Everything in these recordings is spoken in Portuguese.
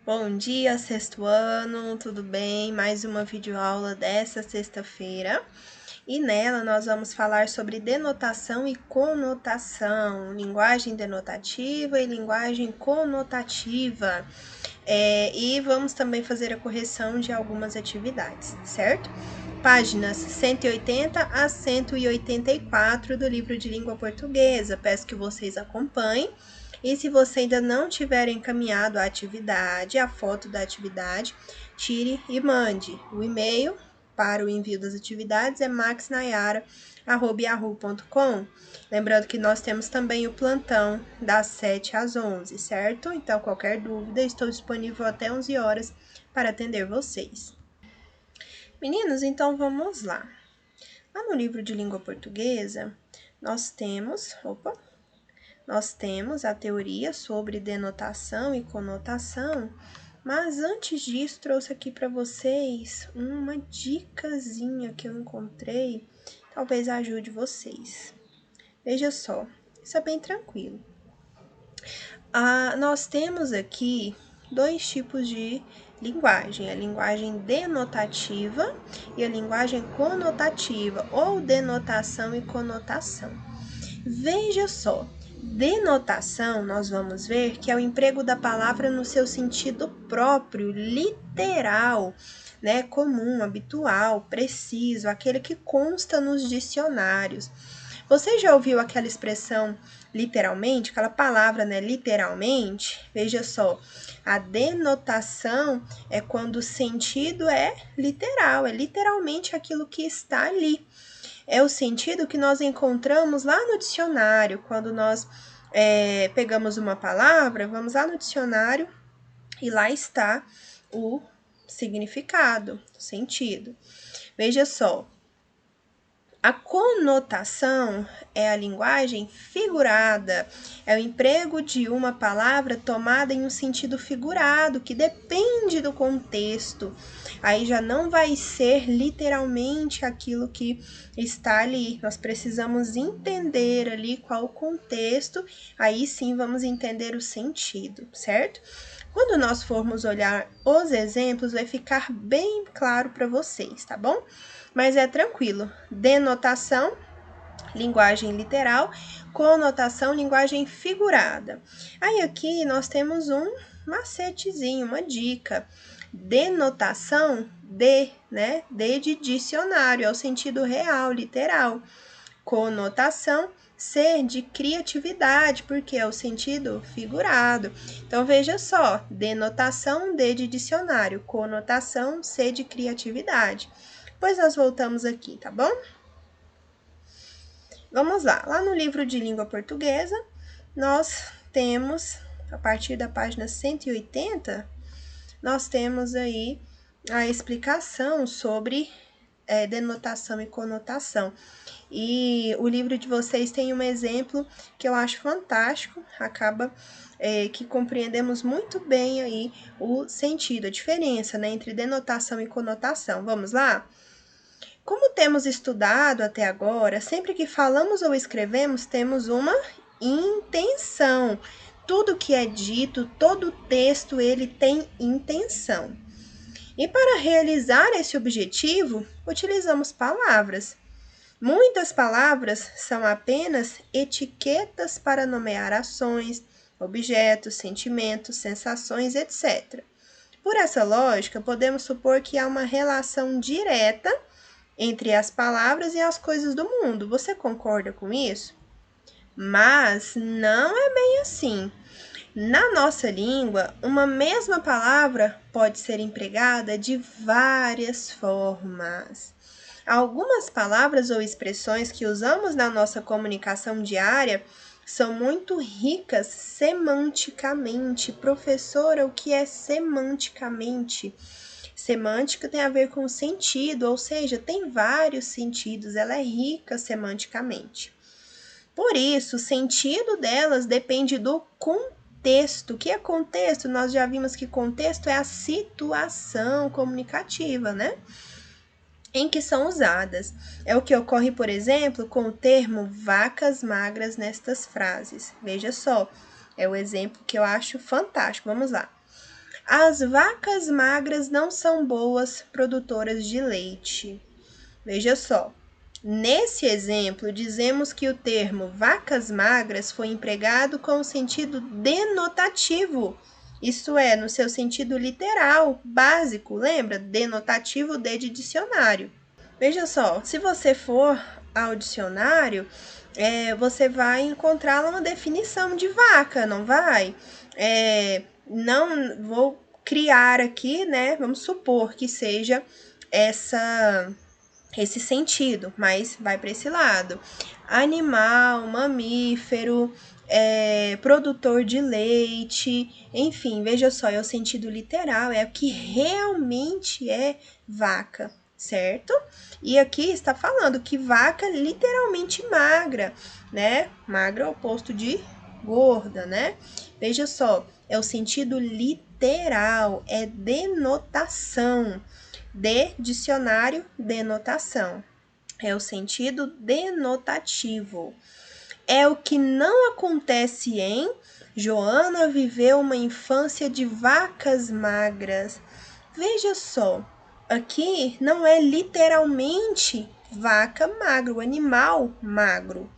Bom dia, sexto ano, tudo bem? Mais uma videoaula dessa sexta-feira. E nela nós vamos falar sobre denotação e conotação, linguagem denotativa e linguagem conotativa. E vamos também fazer a correção de algumas atividades, certo? Páginas 180 a 184 do livro de língua portuguesa. Peço que vocês acompanhem. E se você ainda não tiver encaminhado a atividade, a foto da atividade, tire e mande. O e-mail para o envio das atividades é maxnayara@yahoo.com. Lembrando que nós temos também o plantão das 7 às 11, certo? Então, qualquer dúvida, estou disponível até 11 horas para atender vocês. Meninos, então vamos lá. Lá no livro de língua portuguesa, nós temos a teoria sobre denotação e conotação, mas antes disso trouxe aqui para vocês uma dicasinha que eu encontrei, talvez ajude vocês. Veja só, isso é bem tranquilo. Nós temos aqui dois tipos de linguagem, a linguagem denotativa e a linguagem conotativa, ou denotação e conotação. Veja só, denotação, nós vamos ver que é o emprego da palavra no seu sentido próprio, literal, né, comum, habitual, preciso, aquele que consta nos dicionários. Você já ouviu aquela expressão literalmente, aquela palavra, né, literalmente? Veja só, a denotação é quando o sentido é literal, é literalmente aquilo que está ali. É o sentido que nós encontramos lá no dicionário, quando nós pegamos uma palavra, vamos lá no dicionário e lá está o significado, o sentido. Veja só, a conotação é a linguagem figurada, é o emprego de uma palavra tomada em um sentido figurado, que depende do contexto. Aí já não vai ser literalmente aquilo que está ali. Nós precisamos entender ali qual o contexto, aí sim vamos entender o sentido, certo? Quando nós formos olhar os exemplos, vai ficar bem claro para vocês, tá bom? Mas é tranquilo. Denotação, linguagem literal, conotação, linguagem figurada. Aí aqui nós temos um macetezinho, uma dica. Denotação, né? De dicionário, é o sentido real, literal. Conotação, ser de criatividade, porque é o sentido figurado. Então, veja só, denotação, de dicionário, conotação, ser de criatividade. Depois nós voltamos aqui, tá bom? Vamos lá. Lá no livro de língua portuguesa, nós temos, a partir da página 180, nós temos aí a explicação sobre denotação e conotação. E o livro de vocês tem um exemplo que eu acho fantástico, acaba que compreendemos muito bem aí o sentido, a diferença, né, entre denotação e conotação. Vamos lá? Como temos estudado até agora, sempre que falamos ou escrevemos, temos uma intenção. Tudo que é dito, todo texto, ele tem intenção. E para realizar esse objetivo, utilizamos palavras. Muitas palavras são apenas etiquetas para nomear ações, objetos, sentimentos, sensações, etc. Por essa lógica, podemos supor que há uma relação direta entre as palavras e as coisas do mundo. Você concorda com isso? Mas não é bem assim. Na nossa língua, uma mesma palavra pode ser empregada de várias formas. Algumas palavras ou expressões que usamos na nossa comunicação diária são muito ricas semanticamente. Professora, o que é semanticamente? Semântica tem a ver com sentido, ou seja, tem vários sentidos, ela é rica semanticamente. Por isso, o sentido delas depende do contexto. O que é contexto? Nós já vimos que contexto é a situação comunicativa, né? Em que são usadas. É o que ocorre, por exemplo, com o termo vacas magras nestas frases. Veja só, é o exemplo que eu acho fantástico. Vamos lá. As vacas magras não são boas produtoras de leite. Veja só. Nesse exemplo, dizemos que o termo vacas magras foi empregado com o sentido denotativo, isto é, no seu sentido literal, básico, lembra? Denotativo de dicionário. Veja só, se você for ao dicionário, você vai encontrar lá uma definição de vaca, não vai? Não vou criar aqui, né? Vamos supor que seja esse sentido, mas vai para esse lado. Animal, mamífero, produtor de leite, enfim, veja só, é o sentido literal, é o que realmente é vaca, certo? E aqui está falando que vaca literalmente magra, né? Magra é o oposto de gorda, né? Veja só, é o sentido literal, é denotação. De dicionário, denotação. É o sentido denotativo. É o que não acontece em Joana viveu uma infância de vacas magras. Veja só, aqui não é literalmente vaca magra, o animal magro,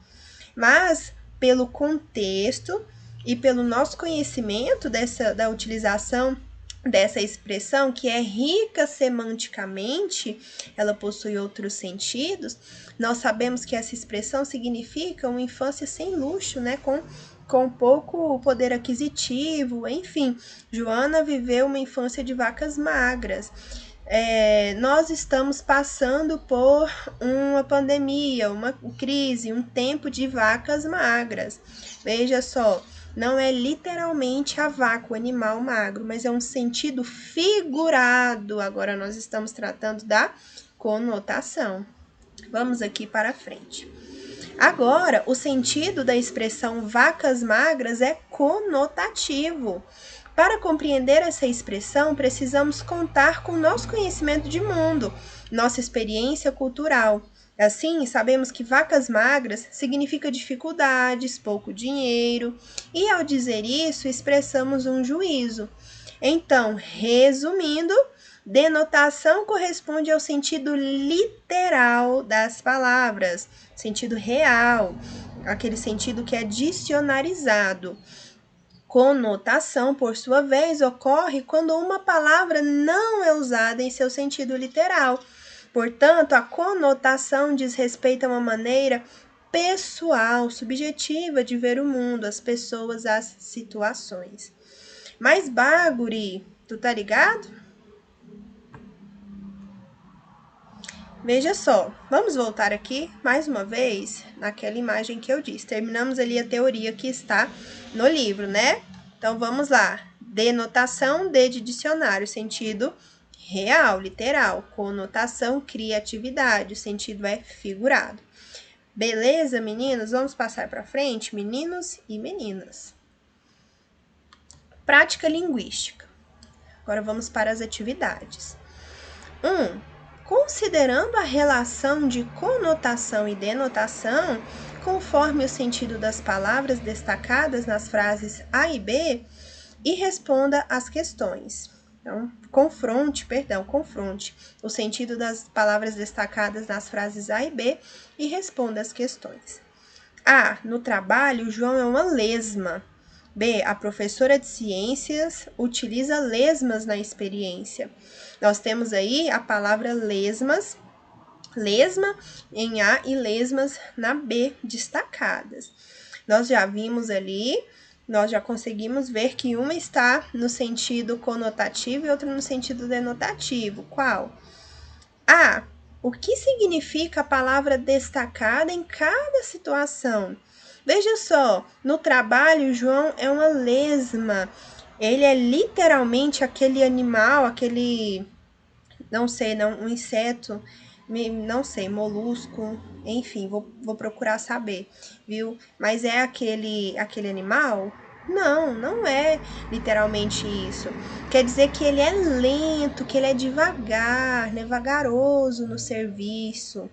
mas pelo contexto e pelo nosso conhecimento da utilização dessa expressão, que é rica semanticamente, ela possui outros sentidos, nós sabemos que essa expressão significa uma infância sem luxo, né? Com pouco poder aquisitivo, enfim. Joana viveu uma infância de vacas magras. Nós estamos passando por uma pandemia, uma crise, um tempo de vacas magras. Veja só, não é literalmente a vaca, o animal magro, mas é um sentido figurado. Agora nós estamos tratando da conotação. Vamos aqui para frente. Agora, o sentido da expressão vacas magras é conotativo. Para compreender essa expressão, precisamos contar com nosso conhecimento de mundo, nossa experiência cultural. Assim, sabemos que vacas magras significa dificuldades, pouco dinheiro, e ao dizer isso, expressamos um juízo. Então, resumindo, denotação corresponde ao sentido literal das palavras, sentido real, aquele sentido que é dicionarizado. Conotação, por sua vez, ocorre quando uma palavra não é usada em seu sentido literal. Portanto, a conotação diz respeito a uma maneira pessoal, subjetiva de ver o mundo, as pessoas, as situações. Mas, Baguri, tu tá ligado? Veja só, vamos voltar aqui mais uma vez naquela imagem que eu disse. Terminamos ali a teoria que está no livro, né? Então vamos lá. Denotação de dicionário, sentido real, literal. Conotação, criatividade, o sentido é figurado. Beleza, meninos? Vamos passar para frente, meninos e meninas. Prática linguística. Agora vamos para as atividades. 1. Considerando a relação de conotação e denotação, conforme o sentido das palavras destacadas nas frases A e B, e responda às questões. Então, confronte o sentido das palavras destacadas nas frases A e B e responda às questões. A. No trabalho, o João é uma lesma. B. A professora de ciências utiliza lesmas na experiência. Nós temos aí a palavra lesmas, lesma em A e lesmas na B, destacadas. Nós já vimos ali, nós já conseguimos ver que uma está no sentido conotativo e outra no sentido denotativo. Qual? A. O que significa a palavra destacada em cada situação? Veja só, no trabalho, João é uma lesma. Ele é literalmente aquele animal, um inseto, não sei, molusco, enfim, vou procurar saber, viu? Mas é aquele animal? Não, não é literalmente isso. Quer dizer que ele é lento, que ele é devagar, né? Vagaroso no serviço.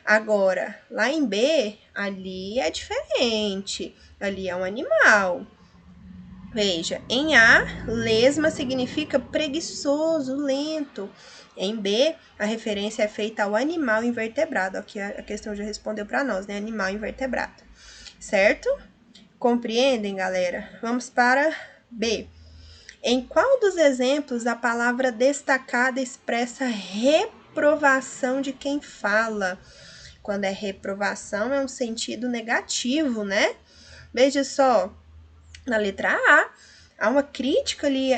Agora, lá em B, ali é diferente. Ali é um animal. Veja, em A, lesma significa preguiçoso, lento. Em B, a referência é feita ao animal invertebrado. Aqui a questão já respondeu para nós, né? Animal invertebrado. Certo? Compreendem, galera? Vamos para B. Em qual dos exemplos a palavra destacada expressa reprovação de quem fala? Quando é reprovação, é um sentido negativo, né? Veja só, na letra A, há uma crítica ali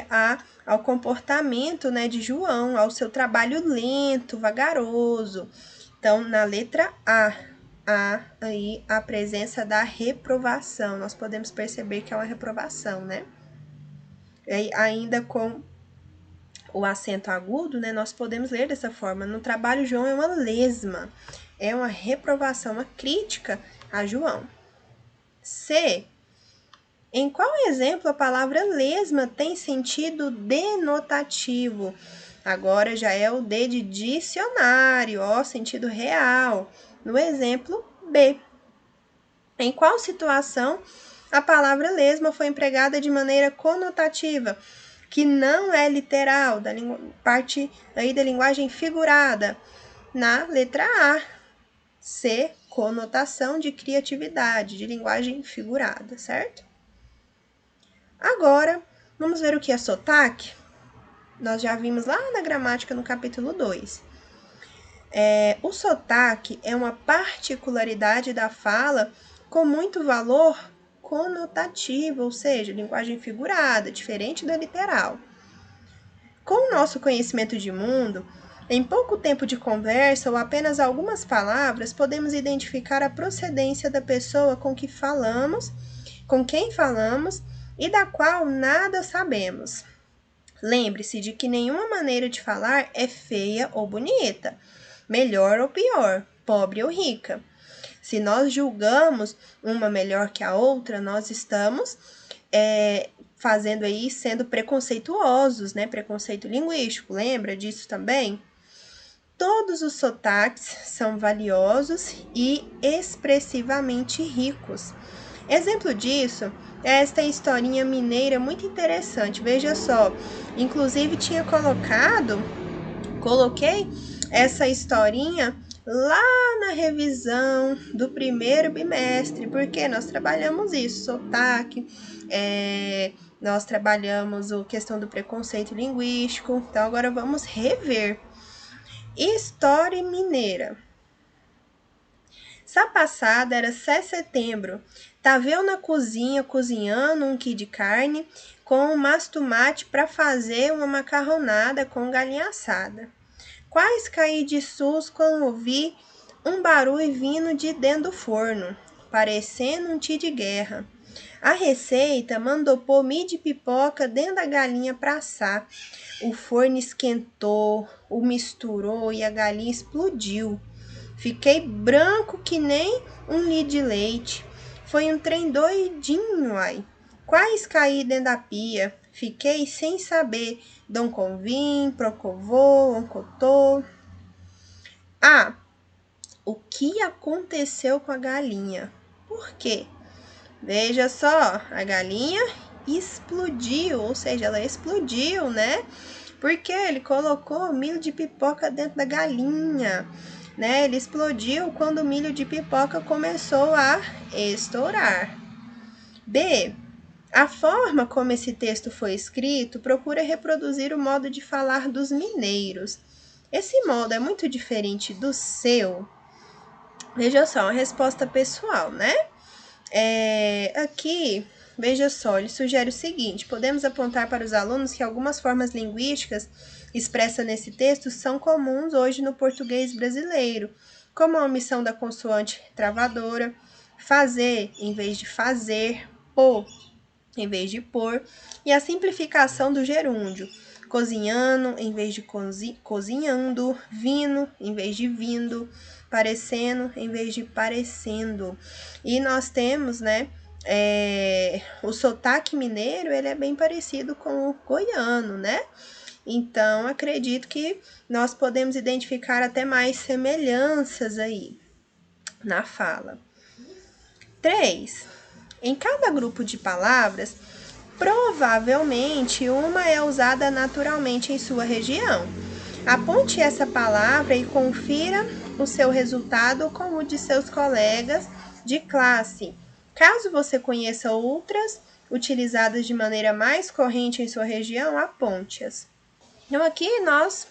ao comportamento, né, de João, ao seu trabalho lento, vagaroso. Então, na letra A, há aí a presença da reprovação. Nós podemos perceber que é uma reprovação, né? E ainda com o acento agudo, né, nós podemos ler dessa forma. No trabalho, João é uma lesma, é uma reprovação, uma crítica a João. C. Em qual exemplo a palavra lesma tem sentido denotativo? Agora já é o D de dicionário, ó, sentido real. No exemplo B. Em qual situação a palavra lesma foi empregada de maneira conotativa, que não é literal, parte aí da linguagem figurada? Na letra A. C. Conotação de criatividade, de linguagem figurada, certo? Agora, vamos ver o que é sotaque? Nós já vimos lá na gramática no capítulo 2. O sotaque é uma particularidade da fala com muito valor conotativo, ou seja, linguagem figurada, diferente da literal. Com o nosso conhecimento de mundo, em pouco tempo de conversa ou apenas algumas palavras, podemos identificar a procedência da pessoa com quem falamos e da qual nada sabemos. Lembre-se de que nenhuma maneira de falar é feia ou bonita, melhor ou pior, pobre ou rica. Se nós julgamos uma melhor que a outra, nós estamos fazendo aí, sendo preconceituosos, né? Preconceito linguístico, lembra disso também? Todos os sotaques são valiosos e expressivamente ricos. Exemplo disso é esta historinha mineira muito interessante. Veja só, inclusive coloquei essa historinha lá na revisão do primeiro bimestre, porque nós trabalhamos isso, sotaque, nós trabalhamos a questão do preconceito linguístico. Então agora vamos rever. História mineira. Sá passada era 7 de setembro. Tava eu na cozinha cozinhando um quilo de carne com um mastomate para fazer uma macarronada com galinha assada. Quase caí de susto quando ouvi um barulho vindo de dentro do forno, parecendo um tiro de guerra. A receita mandou pôr milho de pipoca dentro da galinha para assar. O forno esquentou, o misturou e a galinha explodiu. Fiquei branco que nem um litro de leite. Foi um trem doidinho, ai. Quase caí dentro da pia. Fiquei sem saber. Dom Convim, Procovô, Oncotô. O que aconteceu com a galinha? Por quê? Veja só, a galinha explodiu, ou seja, ela explodiu, né? Porque ele colocou milho de pipoca dentro da galinha, né? Ele explodiu quando o milho de pipoca começou a estourar. B. A forma como esse texto foi escrito procura reproduzir o modo de falar dos mineiros. Esse modo é muito diferente do seu. Veja só, uma resposta pessoal, né? Aqui, veja só, ele sugere o seguinte: podemos apontar para os alunos que algumas formas linguísticas expressas nesse texto são comuns hoje no português brasileiro, como a omissão da consoante travadora, fazer em vez de fazer, pôr em vez de pôr, e a simplificação do gerúndio, cozinhando em vez de cozinhando, vindo em vez de vindo, parecendo em vez de parecendo. E nós temos, né, o sotaque mineiro, ele é bem parecido com o goiano, né? Então, acredito que nós podemos identificar até mais semelhanças aí na fala. 3. Em cada grupo de palavras, Provavelmente uma é usada naturalmente em sua região. Aponte essa palavra e confira o seu resultado com o de seus colegas de classe. Caso você conheça outras utilizadas de maneira mais corrente em sua região, aponte-as. Então aqui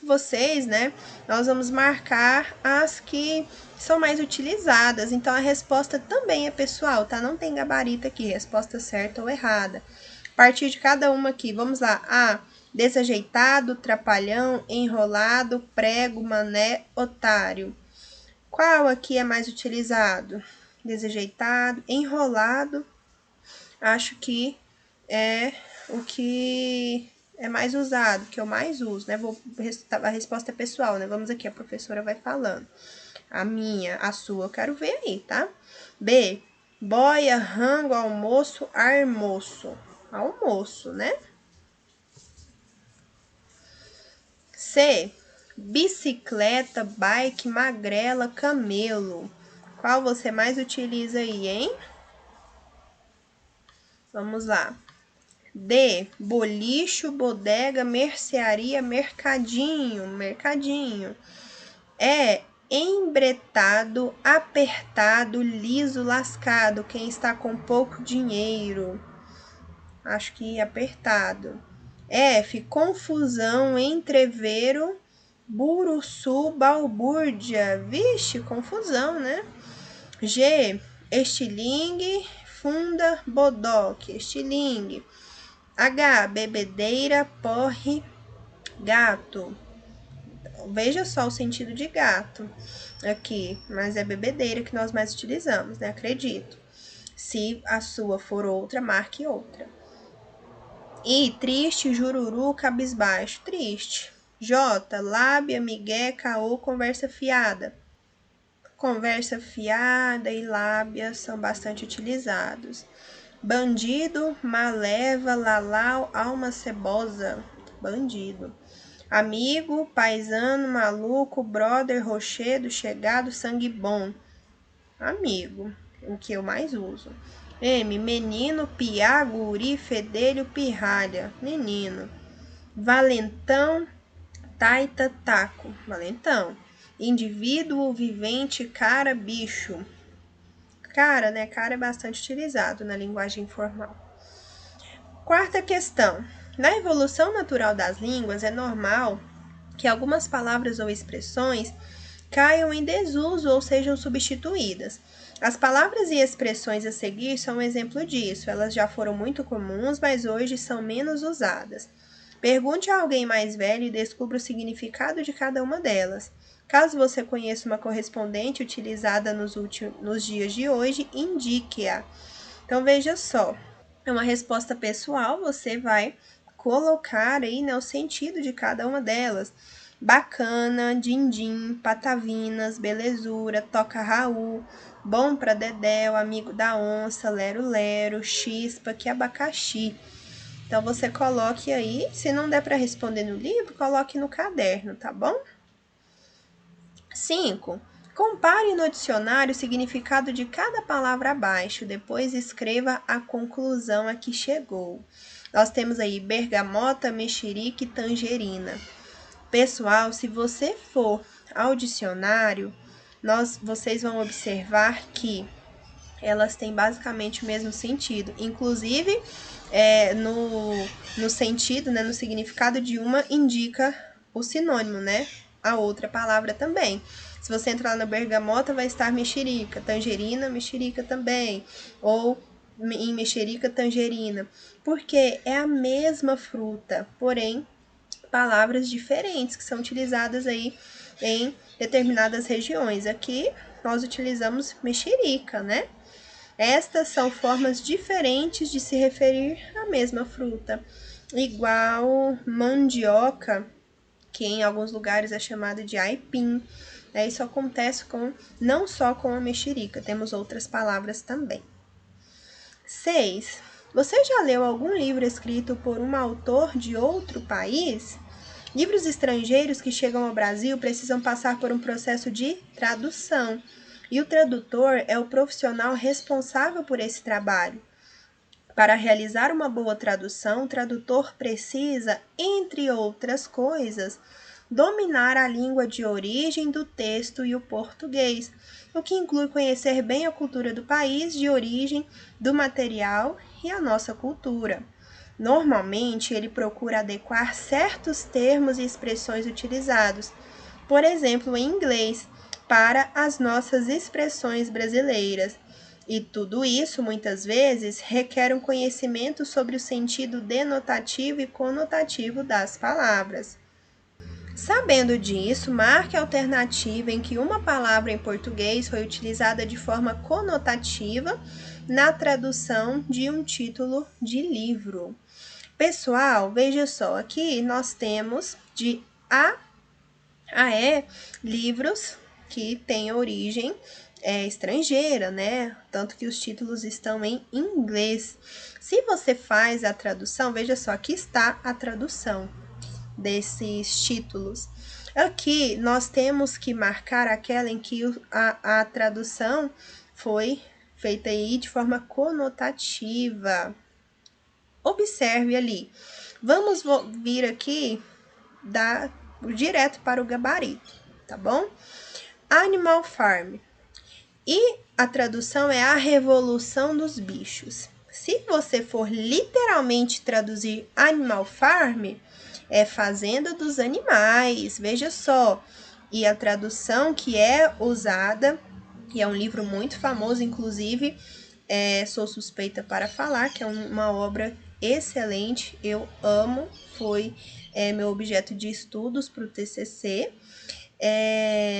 vocês, né, nós vamos marcar as que são mais utilizadas. Então a resposta também é pessoal, tá? Não tem gabarito aqui, resposta certa ou errada. A partir de cada uma aqui, vamos lá. A, desajeitado, trapalhão, enrolado, prego, mané, otário. Qual aqui é mais utilizado? Desajeitado, enrolado. Acho que é o que é mais usado, que eu mais uso, né? A resposta é pessoal, né? Vamos aqui, a professora vai falando. A minha, a sua, eu quero ver aí, tá? B, boia, rango, almoço, almoço. Almoço, né? C, bicicleta, bike, magrela, camelo. Qual você mais utiliza aí, hein? Vamos lá. D, bolicho, bodega, mercearia, mercadinho, mercadinho. E, embretado, apertado, liso, lascado, quem está com pouco dinheiro. Acho que apertado. F, confusão, entrevero, buruçu, balbúrdia. Vixe, confusão, né? G, estilingue, funda, bodoque, estilingue. H, bebedeira, porre, gato. Veja só o sentido de gato aqui, mas é bebedeira que nós mais utilizamos, né? Acredito. Se a sua for outra, marque outra. I, triste, jururu, cabisbaixo, triste. J, lábia, migué, caô, conversa fiada. Conversa fiada e lábia são bastante utilizados. Bandido, maleva, lalau, alma cebosa. Bandido. Amigo, paisano, maluco, brother, rochedo, chegado, sangue bom. Amigo, o que eu mais uso. M, menino, piá, guri, fedelho, pirralha. Menino. Valentão, taita, taco. Valentão. Indivíduo, vivente, cara, bicho. Cara, né? Cara é bastante utilizado na linguagem informal. Quarta questão. Na evolução natural das línguas, é normal que algumas palavras ou expressões caiam em desuso ou sejam substituídas. As palavras e expressões a seguir são um exemplo disso. Elas já foram muito comuns, mas hoje são menos usadas. Pergunte a alguém mais velho e descubra o significado de cada uma delas. Caso você conheça uma correspondente utilizada nos dias de hoje, indique-a. Então, veja só, é uma resposta pessoal, você vai colocar aí, né, o sentido de cada uma delas. Bacana, din-din, patavinas, belezura, toca Raul, bom pra dedéu, amigo da onça, lero-lero, chispa, que abacaxi. Então, você coloque aí, se não der para responder no livro, coloque no caderno, tá bom? 5. Compare no dicionário o significado de cada palavra abaixo, depois escreva a conclusão a que chegou. Nós temos aí bergamota, mexerica e tangerina. Pessoal, se você for ao dicionário, vocês vão observar que elas têm basicamente o mesmo sentido. Inclusive, no sentido, né, no significado de uma, indica o sinônimo, né? A outra palavra também. Se você entrar na bergamota, vai estar mexerica. Tangerina, mexerica também. Ou em mexerica, tangerina. Porque é a mesma fruta, porém, palavras diferentes que são utilizadas aí em determinadas regiões. Aqui, nós utilizamos mexerica, né? Estas são formas diferentes de se referir à mesma fruta. Igual mandioca, que em alguns lugares é chamada de aipim. Isso acontece não só com a mexerica, temos outras palavras também. 6. Você já leu algum livro escrito por um autor de outro país? Livros estrangeiros que chegam ao Brasil precisam passar por um processo de tradução. E o tradutor é o profissional responsável por esse trabalho. Para realizar uma boa tradução, o tradutor precisa, entre outras coisas, dominar a língua de origem do texto e o português, o que inclui conhecer bem a cultura do país de origem do material e a nossa cultura. Normalmente, ele procura adequar certos termos e expressões utilizados, por exemplo, em inglês, para as nossas expressões brasileiras. E tudo isso, muitas vezes, requer um conhecimento sobre o sentido denotativo e conotativo das palavras. Sabendo disso, marque a alternativa em que uma palavra em português foi utilizada de forma conotativa na tradução de um título de livro. Pessoal, veja só, aqui nós temos de A a E livros que têm origem estrangeira, né? Tanto que os títulos estão em inglês. Se você faz a tradução, veja só, aqui está a tradução desses títulos. Aqui nós temos que marcar aquela em que a tradução foi feita aí de forma conotativa. Observe ali. Vamos vir aqui direto para o gabarito, tá bom? Animal Farm. E a tradução é a revolução dos bichos. Se você for literalmente traduzir Animal Farm, é fazenda dos animais, veja só. E a tradução que é usada, e é um livro muito famoso, inclusive, sou suspeita para falar, que é uma obra excelente, eu amo, foi meu objeto de estudos para o TCC.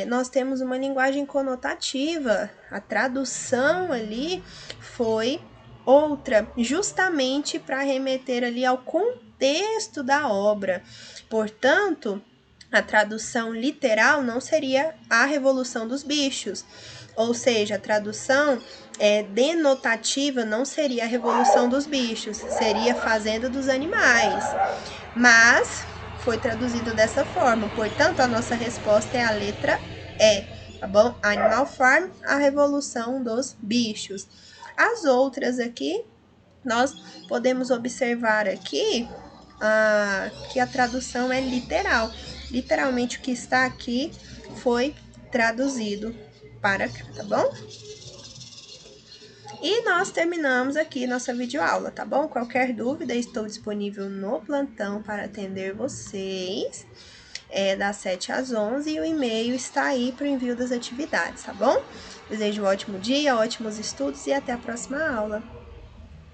Nós temos uma linguagem conotativa, a tradução ali foi outra, justamente para remeter ali ao contexto da obra. Portanto, a tradução literal não seria a revolução dos bichos, ou seja, a tradução denotativa não seria a revolução dos bichos, seria a fazenda dos animais. Mas foi traduzido dessa forma, portanto, a nossa resposta é a letra E, tá bom? Animal Farm, a revolução dos bichos. As outras aqui, nós podemos observar aqui que a tradução é literal. Literalmente, o que está aqui foi traduzido para cá, tá bom? E nós terminamos aqui nossa videoaula, tá bom? Qualquer dúvida, estou disponível no plantão para atender vocês, das 7 às 11, e o e-mail está aí para o envio das atividades, tá bom? Desejo um ótimo dia, ótimos estudos e até a próxima aula.